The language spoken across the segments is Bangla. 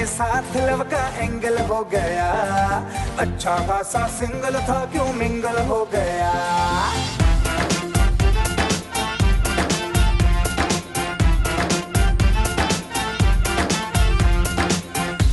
साथ लव का एंगल हो गया, अच्छा खासा सिंगल था क्यों मिंगल हो गया।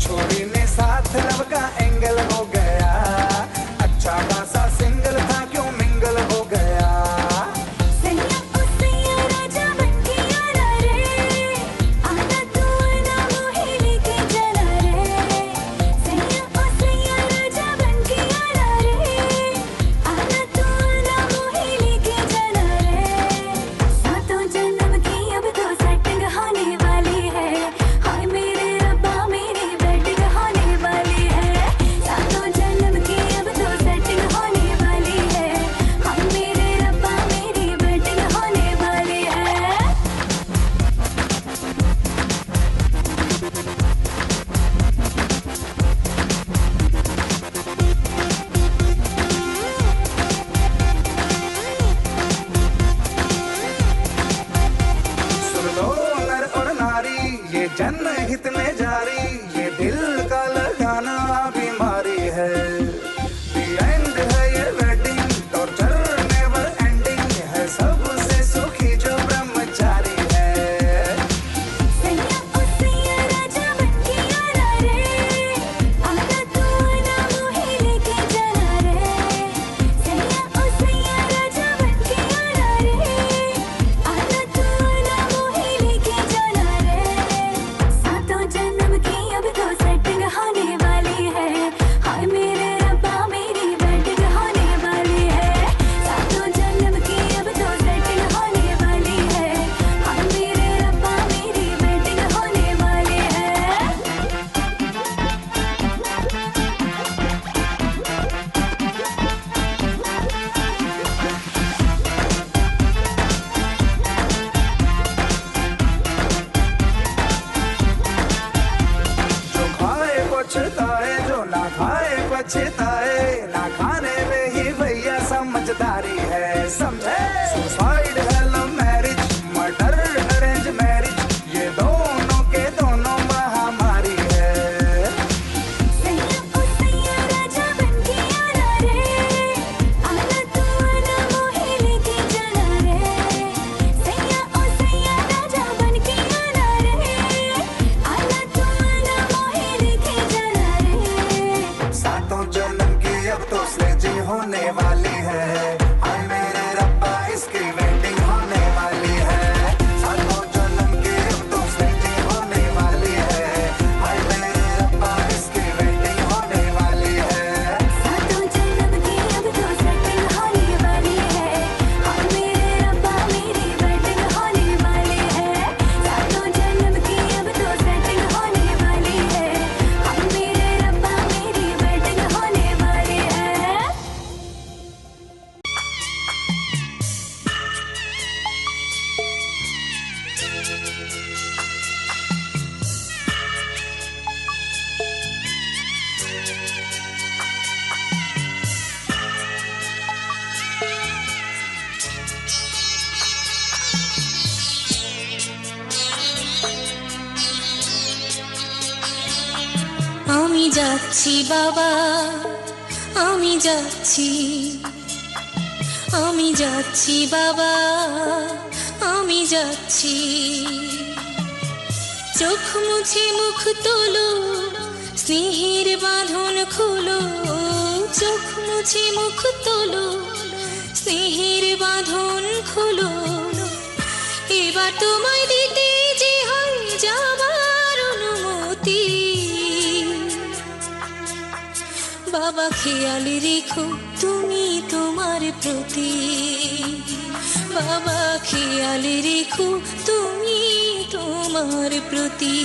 छोरी ने साथ लव का एंगल हो गया, अच्छा खासा सिंगल था क्यों मिंगल हो गया। जनहित में जारी ये दिल का लगाना बीमारी है। The end है ये वेडिंग, टॉर्चर नेवर एंडिंग है, सबसे सुखी जो ब्रह्मचारी है। जो ना खाए पछताए, ना खाने में ही भैया समझदारी है, समझे। सुसाइड है love marriage, murder arrange marriage, ये दोनों के दोनों महामारी है। होने वाली है, हाय मेरे रब्बा इसकी वेडिंग होने वाली है। सातों जन्म की अब तो स्लेजिंग होने वाली है, हाय मेरे रब्बा इसकी वेडिंग होने वाली है। सातों जन्म की अब तो सेटिंग होने वाली है, हाय मेरे रब्बा मेरी वेडिंग होने वाली है। सातों जन्म की अब तो सेटिंग होने वाली है, हाय मेरे रब्बा मेरी वेडिंग होने वाली है। আমি যাচ্ছি বাবা, আমি যাচ্ছি, আমি যাচ্ছি বাবা, আমি যাচ্ছি। চোখ মুছে মুখ তোলো, স্নেহের বাঁধন খুলো, চোখ মুছে মুখ তোলো, স্নেহের বাঁধন খুলো। এবার তোমায় দিতে যে হয় যাবার অনুমতি। বাবা খেয়াল রেখো তুমি তোমার প্রতি, বাবা খেয়াল রেখো তুমি তোমার প্রতি।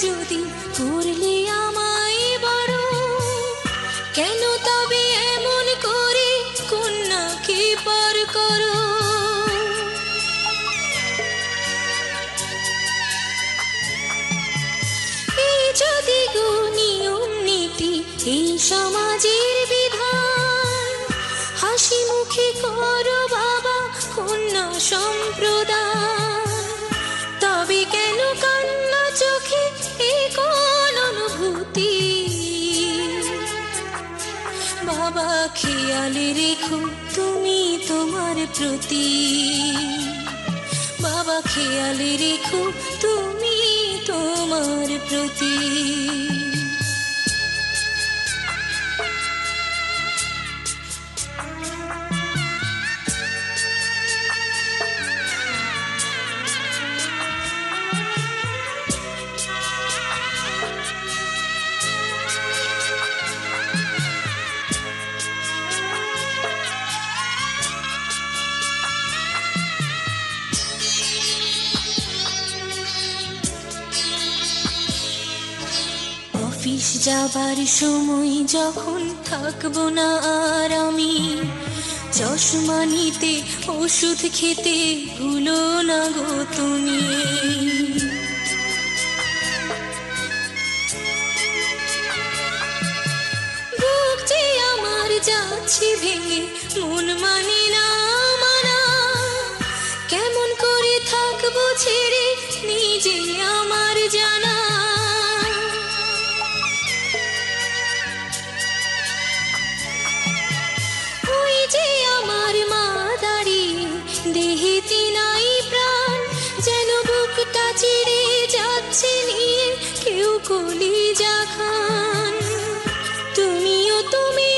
যদি করলে আমায় বড়, কেন তবে এমন করে কন্যাকে পর করো? এই যদি গো নিয়ম নীতি, এই সমাজের বিধান, হাসি মুখে করো বাবা কন্যা সম্প্রদান, তবে কেন কান্না চোখে এ কোন অনুভূতি? বাবা খেয়াল রেখো তুমি তোমার প্রতি, বাবা খেয়াল রেখো তুমি তোমার প্রতি। অফিস যাবার সময় যখন থাকবো না আর আমি, চশমা নিতে ওষুধ খেতে ভুলো না গো তুমি। বুক যে আমার যাচ্ছে ভেঙে, মন মানে না মানা, কেমন করে থাকবো ছেড়ে নিজে আমার জানা। যে আমার মা দাঁড়িয়ে দেহেতে নাই প্রাণ, যেন বুকটা চিরে যাচ্ছে নিয়ে কেউ কলিজা খান। তুমিও তুমি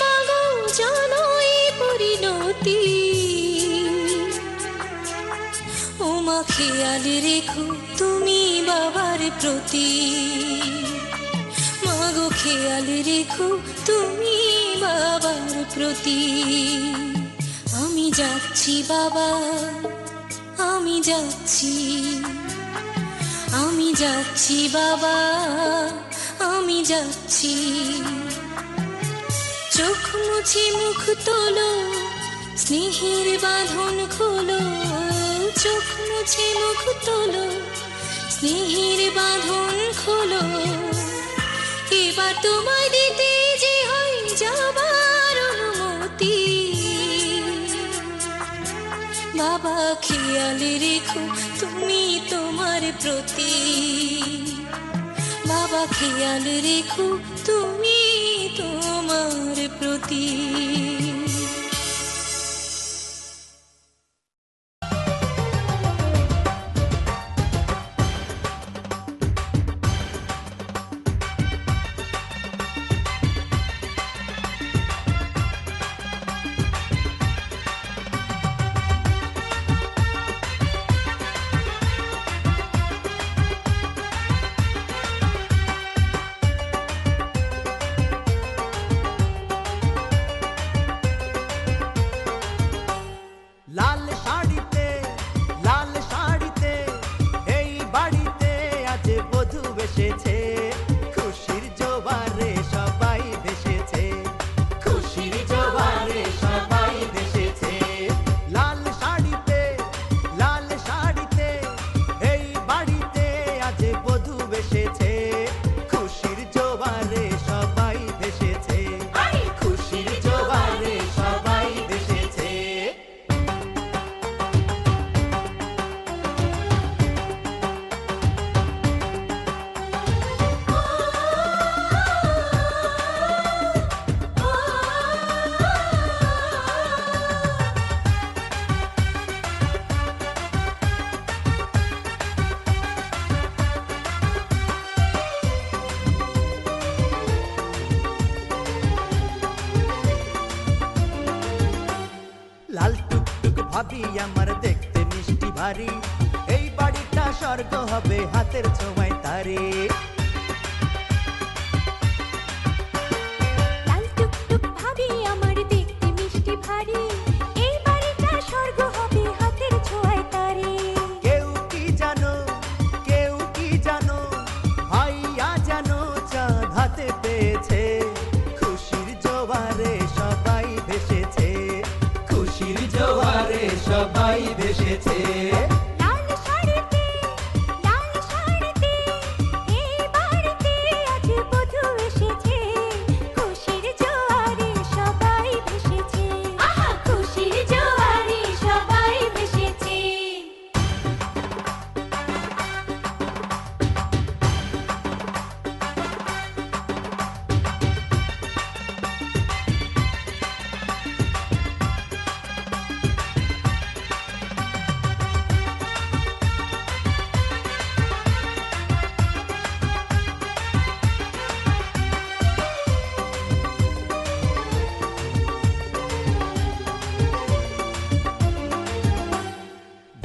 মাগো জানো এই পরিণতি, ও মা খেয়াল রেখো তুমি বাবার প্রতি, মাগো খেয়াল রেখো তুমি বাবার প্রতি। আমি যাচ্ছি বাবা, আমি যাচ্ছি, আমি যাচ্ছি বাবা, আমি যাচ্ছি। চোখ মুছে মুখ তোলো, স্নেহের বাঁধন খোলো, চোখ মুছে মুখ তোলো, স্নেহের বাঁধন খোলো। এবার তোমায় দিতে যে হয় যাবার অনুমতি, বাবা খেয়াল রেখো তুমি তোমার প্রতি, বাবা খেয়াল রেখো তুমি তোমার প্রতি। ভাবি আমার দেখতে মিষ্টি ভারী, এই বাড়িটা স্বর্গ হবে হাতের ছোঁয়ায় তারে। লাল টুকটুক ভাবি আমার দেখতে মিষ্টি ভারী, এই বাড়িটা স্বর্গ হবে হাতের ছোঁয়ায় তারে। কেউ কি জানো, কেউ কি জানো, ভেসেছে। লাল শাড়িতে এই বাড়িতে আজ বধূ এসেছে, খুশির জোয়ারে সবাই ভেসেছে, আহা খুশির জোয়ারে সবাই ভেসেছে।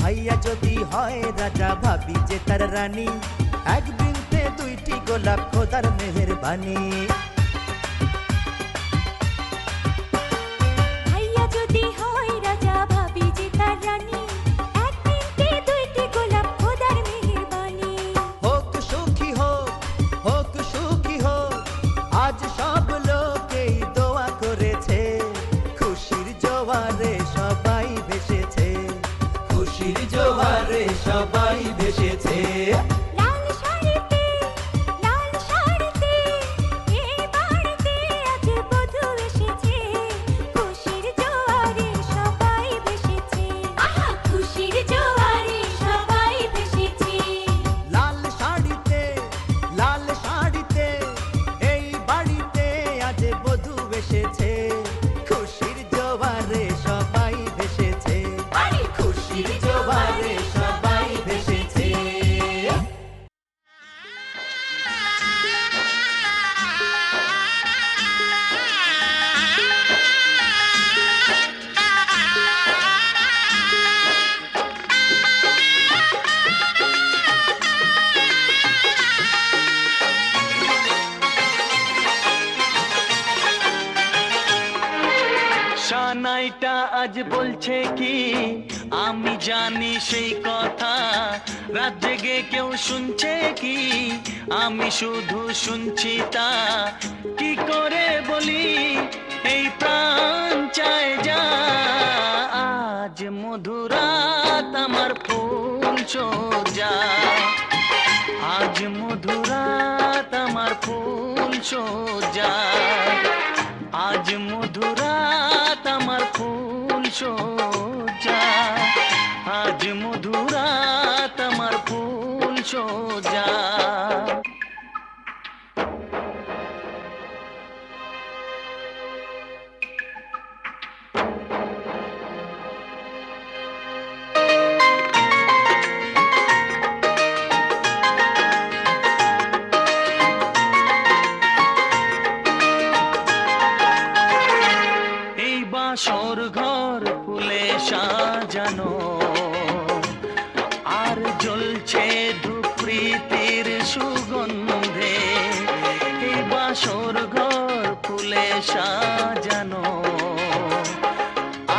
ভাইয়া যদি হয় রাজা, ভাবি যে তার রানী, এক বৃন্তে দুইটি গোলাপ খোদার মেহেরবানি। ভাইয়া যদি হয় রাজা, ভাবি যে তার রানী, এক বৃন্তে দুইটি গোলাপ খোদার মেহেরবানি। হোক সুখী হোক, হোক সুখী হোক, আজ সব লোকেই দোয়া করেছে, খুশির জোয়ারে সবাই ভেসেছে, খুশির জোয়ারে সবাই ভেসেছে। লাল শাড়িতে এই বাড়িতে আজ বধূ এসেছে, খুশির জোয়ারে সবাই ভেসেছে, আহা খুশির জোয়ারে সবাই ভেসেছে। লাল শাড়িতে এই বাড়িতে আজ বধূ এসেছে, খুশির জোয়ারে সবাই ভেসেছে, খুশির জোয়ারে সবাই ভেসেছে। সানাইটা আজ বলছে কি, আমি জানি সেই কথা, রাত জেগে কেউ শুনছে কি, আমি শুধু শুনছি তা, কি করে বলি এই প্রাণ চায় যা, আজ মধুরাত আমার ফুল সোজা, আজ মধুরাত আমার ফুল সোজা, আজ মধুরাত আমার ফুল সোজা, আজ মধুরাত আমার ফুল সোজা। বাসর ঘর ফুলে সাজানো, আর জ্বলছে ধূপ্রীতির সুগন্ধে, এই বাসর ঘর ফুলে সাজানো,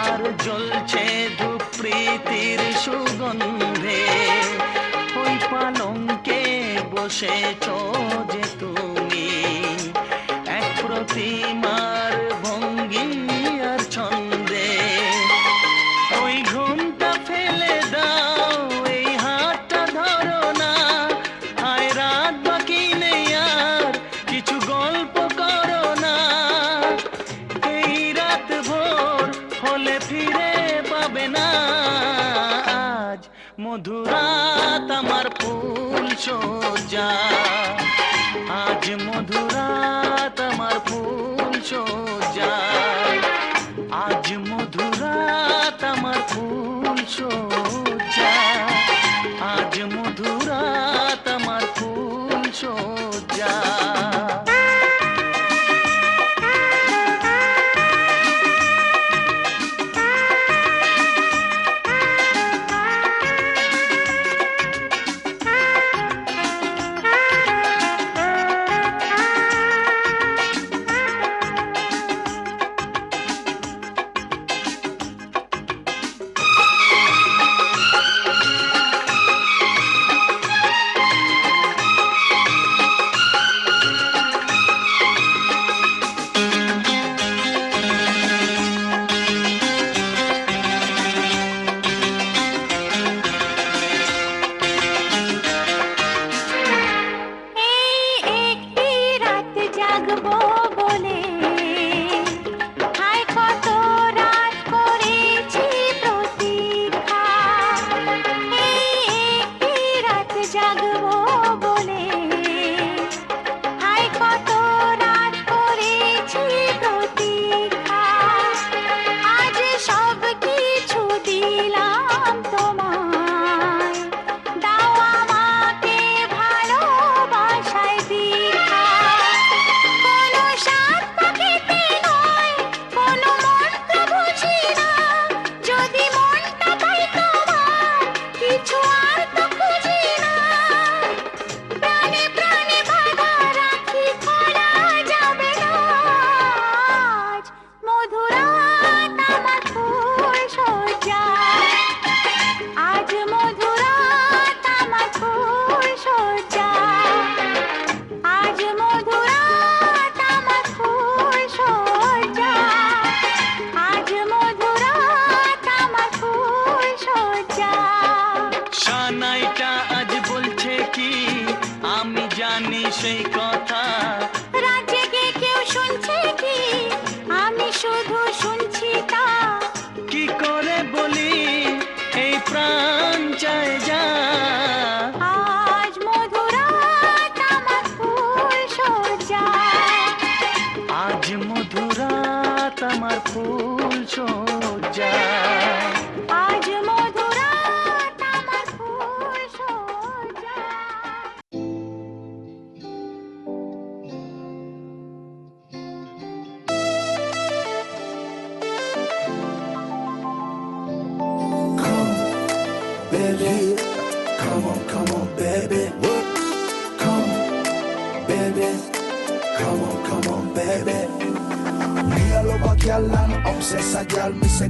আর জ্বলছে ধূপ্রীতির সুগন্ধে, ওই পালঙ্কে বসেছ যে তুমি, এক প্রতিমার ভঙ্গি আর ছন্দে, ওই ঘুমটা ফেলে দাও, এই হাতটা ধরো না, হায় রাত বাকি নেই আর কিছু গল্প করো না, এই রাত ভোর হলে ফিরে পাবে না, আজ মধুরাত আমার ফুল সোজা, আজ মধুরাত আমার ফুল সোজা, আজ মধুরাত আমার ফুল সোজা, আজ মধুরাত আমার ফুল সোজা। সেই কথা রাত জেগে কেউ শুনছে কি, আমি শুধু শুনছি তা। কি করে বলি এই প্রাণ চায় যা। আজ মধুরাত আমার ফুল সজ্জা, আজ মধুরাত আমার ফুল সজ্জা। আজ মধুরাত আমার ফুল সজ্জা। Baby, come on, baby. Come, baby. Come on, baby. Me all over girl and obsess a girl. Me say,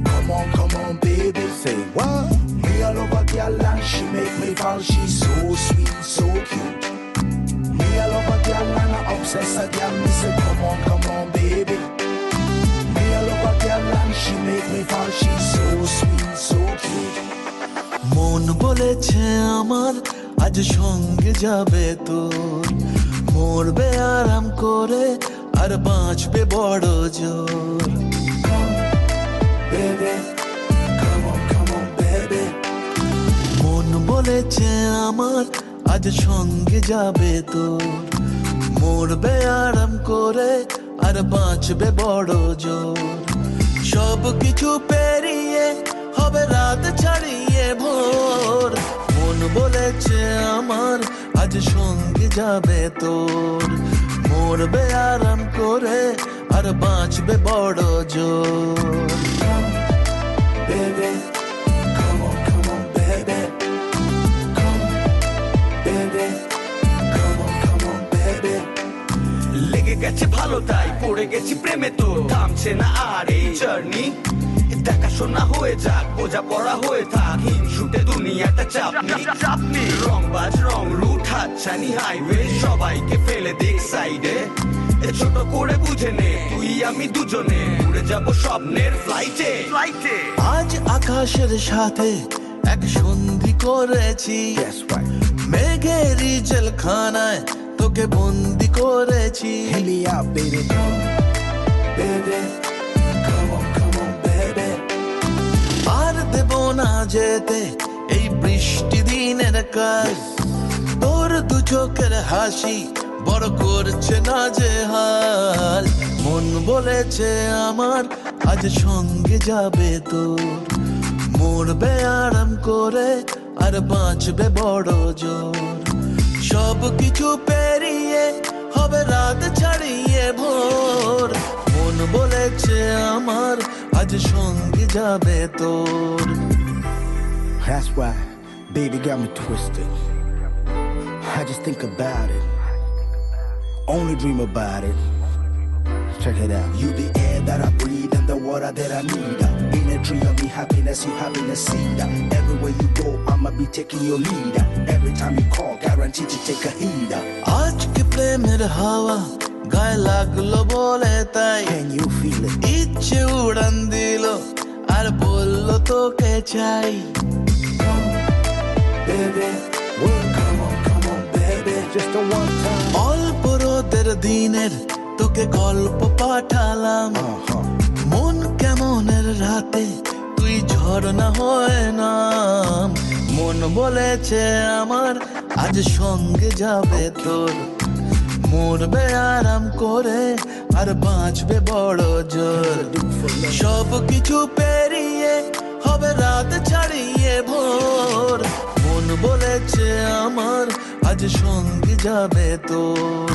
come on, baby. Say what? Me all over girl and she make me fall. She's so sweet, so cute. Me all over girl and obsess a girl. Me say, come on, baby. Me all over girl and she make me fall. She's so sweet, so cute. মন বলেছে আমার আজ সঙ্গে যাবে তোর, মরবে আরাম করে আর বাঁচবে বড় জোর। Baby, come on, baby. মন বলেছে আমার আজ সঙ্গে যাবে তোর, মরবে আরাম করে আর বাঁচবে বড় জোর। সব কিছু পেরিয়ে হবে রাত ছাড়িয়ে ভোর। মন বলেছে আমার আজ সঙ্গে যাবে তোর, মরবে আরাম করে আর বাঁচবে বড় জোর। Baby, come on, baby. Come, baby. Come on, baby. লেগে গেছে ভালো তাই পড়ে গেছি প্রেমে, তো থামছে না আর এই জার্নি। দেখাশোনা হয়ে যাক, বোঝা পড়া হয়ে থাক, হিমশুটে দুনিয়াটা চাপনি। রংবাজ রং রুট হাতছানি হাইওয়ে, সবাইকে ফেলে দেখ সাইডে। ছোট করে বুঝে নে তুই আমি দুজনে উড়ে যাব স্বপ্নের ফ্লাইটে। আজ আকাশের সাথে এক সন্ধি করেছি, That's right. মেঘের জেলখানায় তোকে বন্দি করেছি। Hit me out, baby. Come, baby. Come on, baby. আর দেব না যেতে এই বৃষ্টি দিনের কাজ, তোর দু চোখের হাসি বড় করছে না যে হাল। মন বলেছে আমার আজ সঙ্গে যাবে তোর, মরবে আরাম করে আর বাঁচবে বড় জোর। সব কিছু পেরিয়ে হবে রাত ছাড়িয়ে ভোর। মন বলেছে আমার আজ সঙ্গে যাবে তোর। That's why, baby got me twisted. I just think about it, only dream about it. Check it out. You the air that I breathe and the water that I need. In a tree of me happiness, you having a seed. Everywhere you go, I'ma be taking your lead. Every time you call, guaranteed to take a heed. আজকে প্রেমের হাওয়া গায়ে লাগলো বলে তাই, Can you feel it? ইচ্ছে উড়ান দিল আর বললো তোকে চাই। Baby, well, come on, baby. Just a one time. অল্প রোদের দিনের তোকে গল্প পাঠালাম, মন কেমনের রাতে তুই ঝর্ণা হয়ে নাম। মন বলেছে আমার আজ সঙ্গে যাবে তোর, মরবে আরাম করে আর বাঁচবে বড় জোর। সব কিছু পেরিয়ে হবে রাত ছাড়িয়ে ভোর। মন বলেছে আমার আজ সঙ্গে যাবে তোর,